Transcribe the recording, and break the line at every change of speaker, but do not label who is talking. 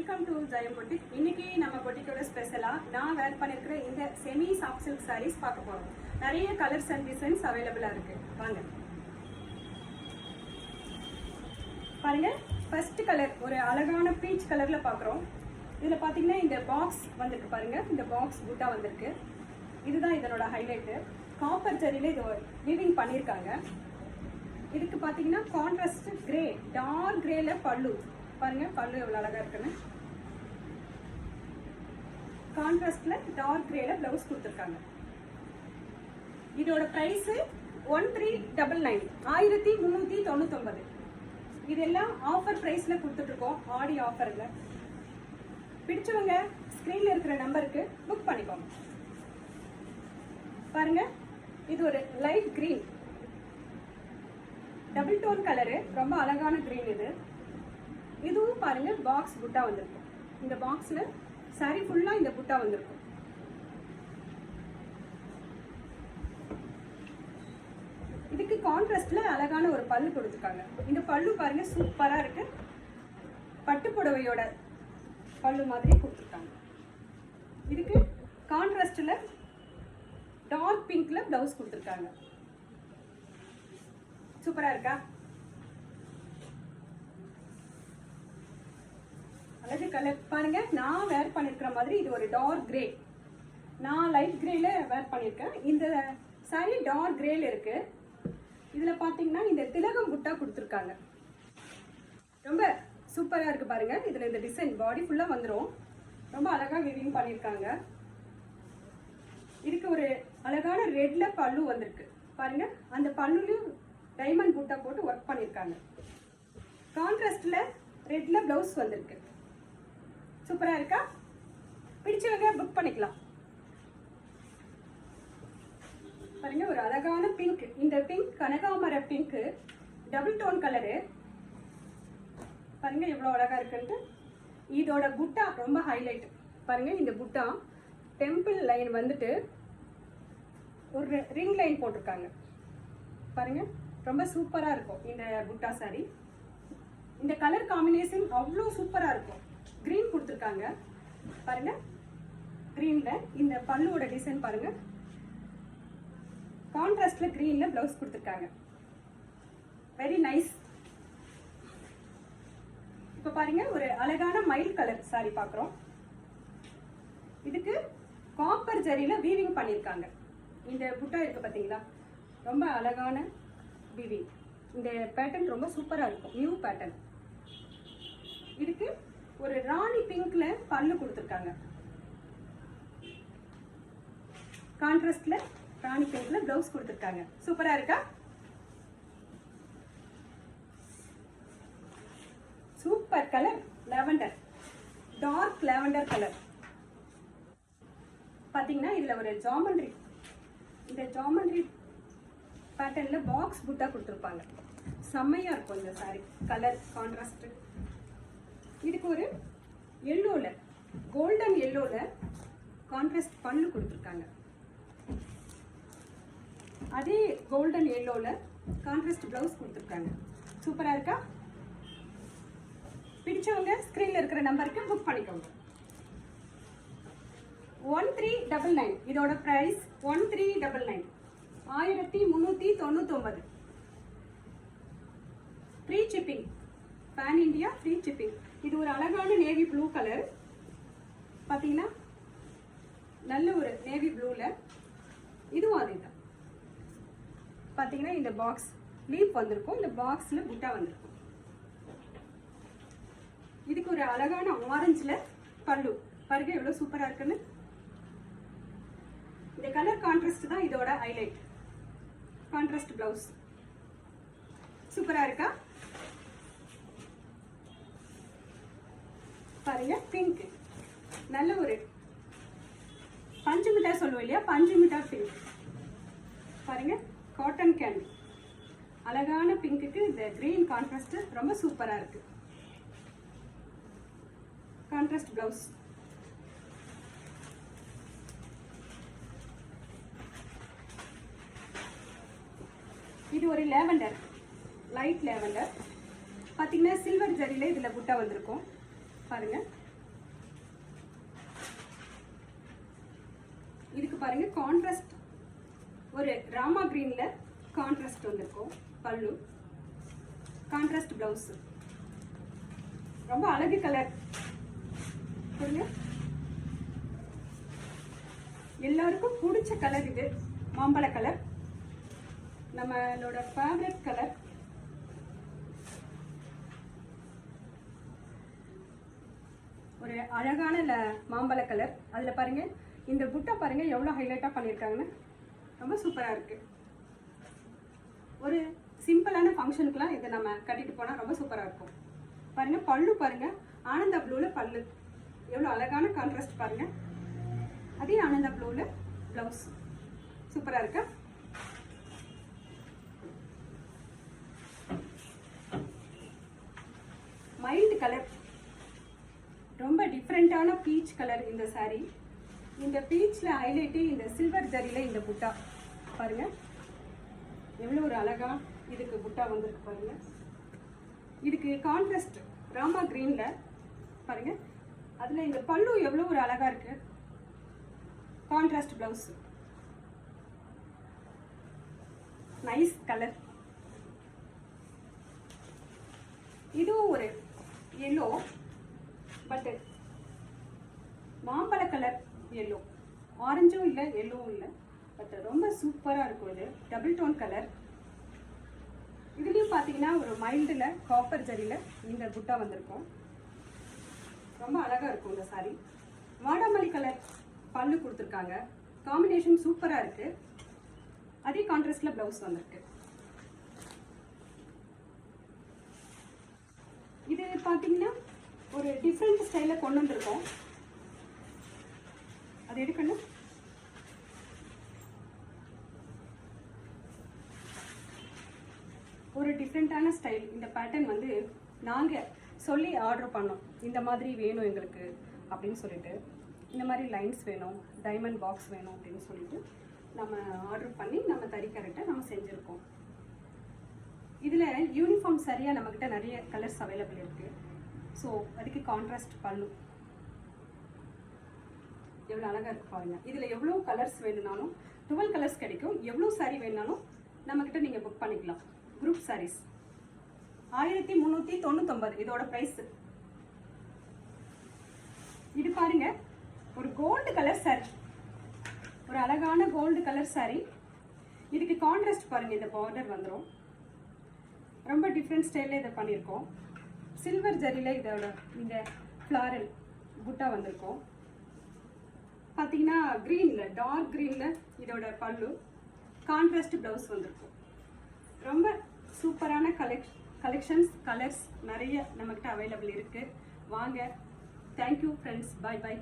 Welcome to Jayam boutique. இன்னைக்கு நம்ம பொட்டிக்கோட ஸ்பெஷலா நான் வேர் பண்ணிருக்கிற இந்த செமி சாஃப்ட் சில்க் சாரீஸ் பார்க்க போறோம். நிறைய கலர்ஸ் அண்ட் டிசைன்ஸ் அவைலபிளா இருக்கு. வாங்க பாருங்க. ஃபர்ஸ்ட் கலர் ஒரு அழகான பீச் கலர்ல பாக்குறோம். இதுல பாத்தீங்கன்னா இந்த பாக்ஸ் வந்திருக்கு பாருங்க. இந்த பாக்ஸ் புட்டா வந்திருக்கு. இதுதான் இதனோட ஹைலைட். காப்பர் ஜரியில இது வீவிங் பண்ணிருக்காங்க. இதுக்கு பாத்தீங்கன்னா கான்ட்ராஸ்ட் கிரே, டார்க் கிரேல பல்லு பாருங்க. பல்லு எவ்வளவு அழகா இருக்குன்னு. கான்ட்ராஸ்ட்ல டார்க் கிரேல பிளவுஸ் கொடுத்துருக்காங்க. இதோட பிரைஸ் 1399, 1399. இதெல்லாம் ஆஃபர் பிரைஸ்ல கொடுத்துட்டு இருக்கோம். ஆடி ஆஃபர்ல பிடிச்சவங்க ஸ்கிரீன்ல இருக்கிற நம்பருக்கு புக் பண்ணிக்கோங்க. பாருங்க, இது ஒரு light green double tone colour, ரொம்ப அழகான கிரீன். இதுவும் பாருங்க பாக்ஸ் புட்டா வந்திருக்கும். இந்த பாக்ஸ்ல சாரி ஃபுல்லா இந்த புட்டா வந்திருக்கும். இதுக்கு கான்ட்ராஸ்ட்ல அழகான ஒரு பல்லு கொடுத்துருக்காங்க. இந்த பல்லு பாருங்க சூப்பரா இருக்கு. பட்டு புடவையோட பல்லு மாதிரி கொடுத்துருக்காங்க. இதுக்கு கான்ட்ராஸ்ட்ல டார்க் பிங்க்ல பிளவுஸ் கொடுத்துருக்காங்க. சூப்பரா இருக்கா? அழகு கலர் பாருங்க. நான் வேர் பண்ணிருக்கிற மாதிரி இது ஒரு டார்க் கிரே. நான் லைட் கிரேல வேர் பண்ணிருக்கேன். இந்த சாரி டார்க் கிரேல இருக்கு. இதுல பாத்தீங்கன்னா இந்த திலகம் புட்டா கொடுத்துருக்காங்க. ரொம்ப சூப்பரா இருக்கு பாருங்க. இதுல இந்த டிசைன் பாடி ஃபுல்லா வந்துடும். ரொம்ப அழகா வீவிங் பண்ணிருக்காங்க. இதுக்கு ஒரு அழகான ரெட்ல பல்லு வந்திருக்கு பாருங்க. அந்த பல்லுலயும் டைமண்ட் புட்டா போட்டு ஒர்க் பண்ணிருக்காங்க. கான்ட்ராஸ்ட்ல ரெட்ல பிளவுஸ் வந்திருக்கு. சூப்பரா இருக்கா? பிடிச்சவங்க புக் பண்ணிக்கலாம். பாருங்க, ஒரு அழகான பிங்க். இந்த பிங்க் கனகாமர பிங்க் டபுள் டோன் கலரு. பாருங்க எவ்வளவு அழகா இருக்குன்ட்டு. இதோட புட்டா ரொம்ப ஹைலைட் பாருங்க. இந்த புட்டா டெம்பிள் லைன் வந்துட்டு ஒரு ரிங் லைன் போட்டிருக்காங்க பாருங்க. ரொம்ப சூப்பரா இருக்கும் இந்த புட்டா சாரி. இந்த கலர் காம்பினேஷன் அவ்வளோ சூப்பரா இருக்கும். கிரீன் கொடுத்துருக்காங்க பாருங்க. கிரீன்ல இந்த பல்லுவோட டிசைன் பாருங்க. கான்ட்ராஸ்ட்ல கிரீன்ல பிளவுஸ் கொடுத்துருக்காங்க. Very nice. இப்ப பாருங்க, ஒரு அழகான மயில் கலர் சாரி பாக்குறோம். இதுக்கு காப்பர் ஜரியில வீவிங் பண்ணிருக்காங்க. இந்த புட்டா இருக்கு பாத்தீங்களா, ரொம்ப அழகான வீவிங். இந்த பேட்டர்ன் ரொம்ப சூப்பரா இருக்கும். New pattern. இதுக்கு ஒரு ராணி பிங்க்ல பல்லு கொடுத்துருக்காங்க. கான்ட்ராஸ்ட்ல ராணி பிங்க்ல பிளவுஸ் கொடுத்துருக்காங்க. சூப்பரா இருக்கா? Super colour lavender, dark lavender colour. பாத்தீங்கன்னா இதுல ஒரு ஜாமெண்ட்ரி, இந்த ஜாமெண்ட்ரி பேட்டர்ன்ல பாக்ஸ் புட்டா கொடுத்துருப்பாங்க. செம்மையா இருக்கும் இந்த சாரி. Colour contrast. இதுக்கு ஒரு எல்லோல, கோல்டன் எல்லோல கான்ட்ராஸ்ட் பல்லு கொடுத்துருக்காங்க. அதே கோல்டன் எல்லோல கான்ட்ராஸ்ட் பிளவுஸ் கொடுத்துருக்காங்க. சூப்பரா இருக்கா? பிடிச்சவங்க ஸ்கிரீன்ல இருக்கிற நம்பருக்கு புக் பண்ணிக்கோங்க. 1399. இதோட price 1399, 1399. Free shipping, pan India free shipping. இது ஒரு அழகான நேவி ப்ளூ கலர். பாத்தீங்கன்னா நல்ல ஒரு நேவி ப்ளூல. இதுவும் அதே தான். பாத்தீங்கன்னா இந்த பாக்ஸ் லீப் வந்திருக்கும். இந்த பாக்ஸ்ல புட்டா வந்திருக்கும். இதுக்கு ஒரு அழகான ஆரஞ்சுல பல்லு பாருங்க எவ்வளவு சூப்பரா இருக்குன்னு. இந்த கலர் கான்ட்ராஸ்ட் தான் இதோட ஹைலைட். கான்ட்ராஸ்ட் பிளவுஸ் சூப்பரா இருக்கா? பாருங்க பிங்க், நல்ல ஒரு பஞ்சு மிட்டாய் சொல்லுவோம் இல்லையா, பஞ்சு மிட்டாய் பிங்க். பாருங்க காட்டன் கேண்டி. அழகான பிங்க்குக்கு இந்த கிரீன் கான்ட்ராஸ்ட் ரொம்ப சூப்பரா இருக்கு. Contrast blouse. இது ஒரு லேவெண்டர், லைட் லேவெண்டர். பாத்தீங்கன்னா சில்வர் ஜரியில இதுல புட்டா வந்திருக்கும் பாருங்க. இதுக்கு பாருங்க கான்ட்ராஸ்ட் ஒரு ராமா கிரீன்ல கான்ட்ராஸ்ட் வந்திருக்கும். பல்லு கான்ட்ராஸ்ட் பிளவுஸ், ரொம்ப அழகு கலர் பாருங்க. எல்லாருக்கும் பிடிச்ச கலர் இது, மாம்பழ கலர், நம்மளோட ஃபேவரட் கலர். ஒரு அழகான மாம்பழ கலர். அதுல பாருங்க இந்த புட்டா பாருங்க எவ்வளவு ஹைலைட்டா பண்ணிருக்காங்கன்னு, ரொம்ப சூப்பரா இருக்கு. ஒரு சிம்பிளான ஃபங்க்ஷனுக்குலாம் இதை நம்ம கட்டிட்டு போனா ரொம்ப சூப்பரா இருக்கும். பாருங்க பல்லு பாருங்க, ஆனந்தா ப்ளூல பல்லு எவ்வளவு அழகான கான்ட்ராஸ்ட் பாருங்க. அதே ஆனந்தா ப்ளூல பிளவுஸ் சூப்பரா இருக்கு. மைல்டு கலர், ரொம்ப டிஃப்ரெண்டான பீச் கலர் இந்த சாரி. இந்த பீச்ல ஹைலைட்டு இந்த சில்வர் ஜரியில இந்த புட்டா பாருங்க எவ்வளவு ஒரு அழகா இதுக்கு புட்டா வந்திருக்கு பாருங்க. இதுக்கு கான்ட்ராஸ்ட் ராமா கிரீன்ல பாருங்க, அதுல இந்த பல்லு எவ்வளவு ஒரு அழகா இருக்கு. Contrast blouse, nice colour. இதுவும் ஒரு எல்லோ, பட் மாம்பழ கலர் எல்லோ, ஆரஞ்சும் இல்லை எல்லோவும் இல்லை, பட் ரொம்ப சூப்பரா இருக்கும். இது டபுள் டோன் கலர். இதுலயும் பாத்தீங்கன்னா ஒரு மைல்டுல காப்பர் ஜரியில இந்த புட்டா வந்திருக்கும். ரொம்ப அழகா இருக்கும் இந்த சாரி. வாடாமல்லி கலர் பல்லு கொடுத்துருக்காங்க, காம்பினேஷன் சூப்பரா இருக்கு. அதே கான்ட்ராஸ்ட்ல பிளவுஸ் வந்திருக்கு. இது பாத்தீங்கன்னா ஒரு டிஃப்ரெண்ட் ஸ்டைல கொண்டு வந்திருக்கோம். அது எடுக்கணும். ஒரு டிஃப்ரெண்டான ஸ்டைல். இந்த பேட்டர்ன் வந்து நாங்க சொல்லி ஆர்டர் பண்ணோம், இந்த மாதிரி வேணும் எங்களுக்கு அப்படின்னு சொல்லிட்டு, இந்த மாதிரி லைன்ஸ் வேணும், டைமண்ட் பாக்ஸ் வேணும் அப்படின்னு சொல்லிட்டு நம்ம ஆர்டர் பண்ணி நம்ம தறிக்கரெக்டை நம்ம செஞ்சுருக்கோம். இதில் யூனிஃபார்ம் சரியாக நம்மக்கிட்ட நிறைய கலர்ஸ் அவைலபிள் இருக்குது. ஸோ அதுக்கு கான்ட்ராஸ்ட் பல்லு எவ்வளோ அழகாக இருக்கு பாருங்க. இதில் எவ்வளோ கலர்ஸ் வேணும்னாலும் 12 கலர்ஸ் கிடைக்கும். எவ்வளோ சாரீ வேணுனாலும் நம்மக்கிட்ட நீங்கள் புக் பண்ணிக்கலாம். குரூப் சாரீஸ் 1399 இதோட ப்ரைஸ். இது பாருங்க ஒரு கோல்டு கலர் சாரி, ஒரு அழகான கோல்டு கலர் சாரி. இதுக்கு கான்ட்ராஸ்ட் பாருங்க, இந்த பார்டர் வந்துடும். ரொம்ப டிஃப்ரெண்ட் ஸ்டைலில் இதை பண்ணியிருக்கோம். சில்வர் ஜரியில இதோட இந்த ஃப்ளாரல் புட்டா வந்திருக்கும். பார்த்தீங்கன்னா க்ரீனில், டார்க் க்ரீனில் இதோட பல்லு, கான்ட்ராஸ்ட் ப்ளவுஸ் வந்திருக்கும். ரொம்ப சூப்பரான கலெக்ஷன்ஸ், கலர்ஸ் நிறைய நம்மகிட்ட அவைலபிள் இருக்குது. வாங்க. Thank you friends. பாய் பாய்.